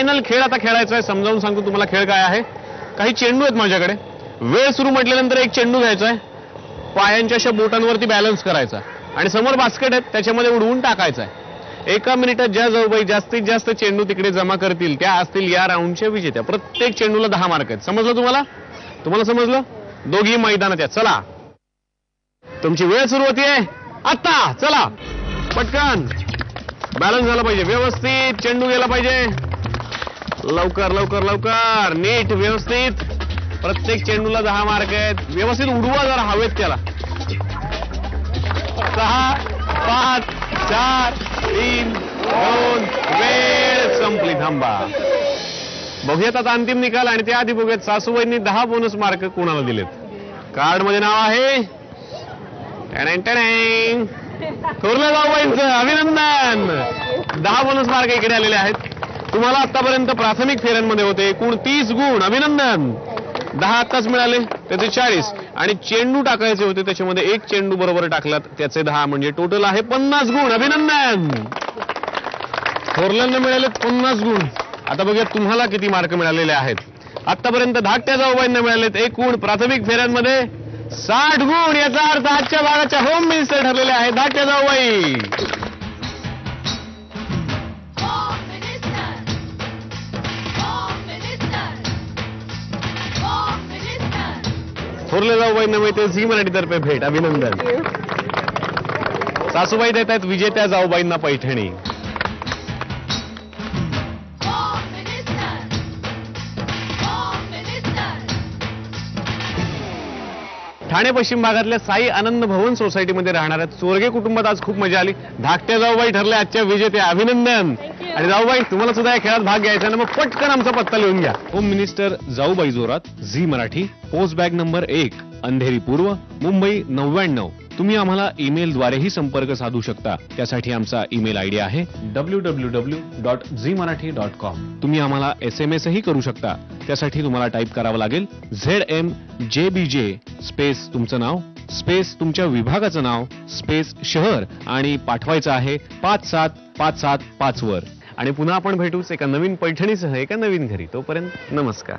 Final खेळ आता खेळायचा आहे. समजावून सांगतो तुम्हाला खेळ काय आहे. काही चेंडू आहेत माझ्याकडे. वेळ सुरू म्हटल्यानंतर एक चेंडू घ्यायचा आहे, पायांच्या अशा बोटांवरती बॅलन्स करायचा आणि समोर बास्केट आहे त्याच्यामध्ये उडवून टाकायचा आहे. 1 मिनिटात ज्या जाऊबाई जास्तीत जास्त चेंडू तिकडे जमा करतील त्या असतील या राऊंडच्या विजेत्या. प्रत्येक चेंडूला 10 मार्क आहेत. समजलं तुम्हाला समजलं? दोघी मैदानात आहेत. चला तुमची वेळ सुरू होतीये आता. चला पटकन. बॅलन्स झाला पाहिजे व्यवस्थित. चेंडू गेला पाहिजे. लवकर लवकर लवकर. नीट व्यवस्थित. प्रत्येक चेंडूला 10 मार्क आहेत. व्यवस्थित उडवा जरा हवेत त्याला. 6 5 4 3 2 वेळ संपली. थांबा. बघूयात आता अंतिम निकाल आणि त्याआधी बघूयात सासूबाईंनी 10 बोनस मार्क कोणाला दिलेत. कार्ड मध्ये नाव आहे थोरल्या जाऊबाईंचं. अभिनंदन. 10 बोनस मार्क इकडे आलेले आहेत. तुम्हाला आतापर्यंत प्राथमिक फेऱ्यांमध्ये होते एकूण 30 गुण. अभिनंदन. 10 आत्ताच मिळाले त्याचे 40 आणि चेंडू टाकायचे होते त्याच्यामध्ये एक चेंडू बरोबर टाकलात त्याचे 10 म्हणजे टोटल आहे 50 गुण. अभिनंदन. थोरल्यांना मिळाले 50 गुण. आता बघूया तुम्हाला किती मार्क मिळालेले आहेत. आतापर्यंत धाकट्या जाऊबाईंना मिळालेत एकूण प्राथमिक फेऱ्यांमध्ये 60 गुण. याचा अर्थ आजच्या भागाच्या होम मिनिस्टर ठरलेले आहेत धाकट्या जाऊबाई. थोरल्या जाऊबाईंना मिळते झी मराठीतर्फे भेट. अभिनंदन. सासूबाई देत आहेत विजेत्या जाऊबाईंना पैठणी. ठाणे पश्चिम भागातल्या साई आनंद भवन सोसायटीमध्ये राहणाऱ्या चोरगे कुटुंबात आज खूप मजा आली. धाकट्या जाऊबाई ठरल्या आजच्या विजेत्या. अभिनंदन. आणि जाऊबाई तुम्हाला सुद्धा या खेळात भाग घ्यायचा ना मग पटकन आमचा पत्ता लिहून घ्या. होम मिनिस्टर जाऊबाई जोरात, Zee Marathi, post bag number 1, Andheri पूर्व, मुंबई 99. तुम्ही आम्हाला ईमेलद्वारेही संपर्क साधू शकता. त्यासाठी आमचा ईमेल आयडी आहे www.zmarathi.com. तुम्ही आम्हाला SMS ही करू शकता. त्यासाठी तुम्हाला टाईप करावं लागेल ZMJBJ स्पेस तुमचं नाव स्पेस तुमच्या विभागाचं नाव स्पेस शहर आणि पाठवायचं आहे 57575 वर. आणि पुन्हा आपण भेटूच एका नवीन पैठणीसह एका नवीन घरी. तोपर्यंत नमस्कार.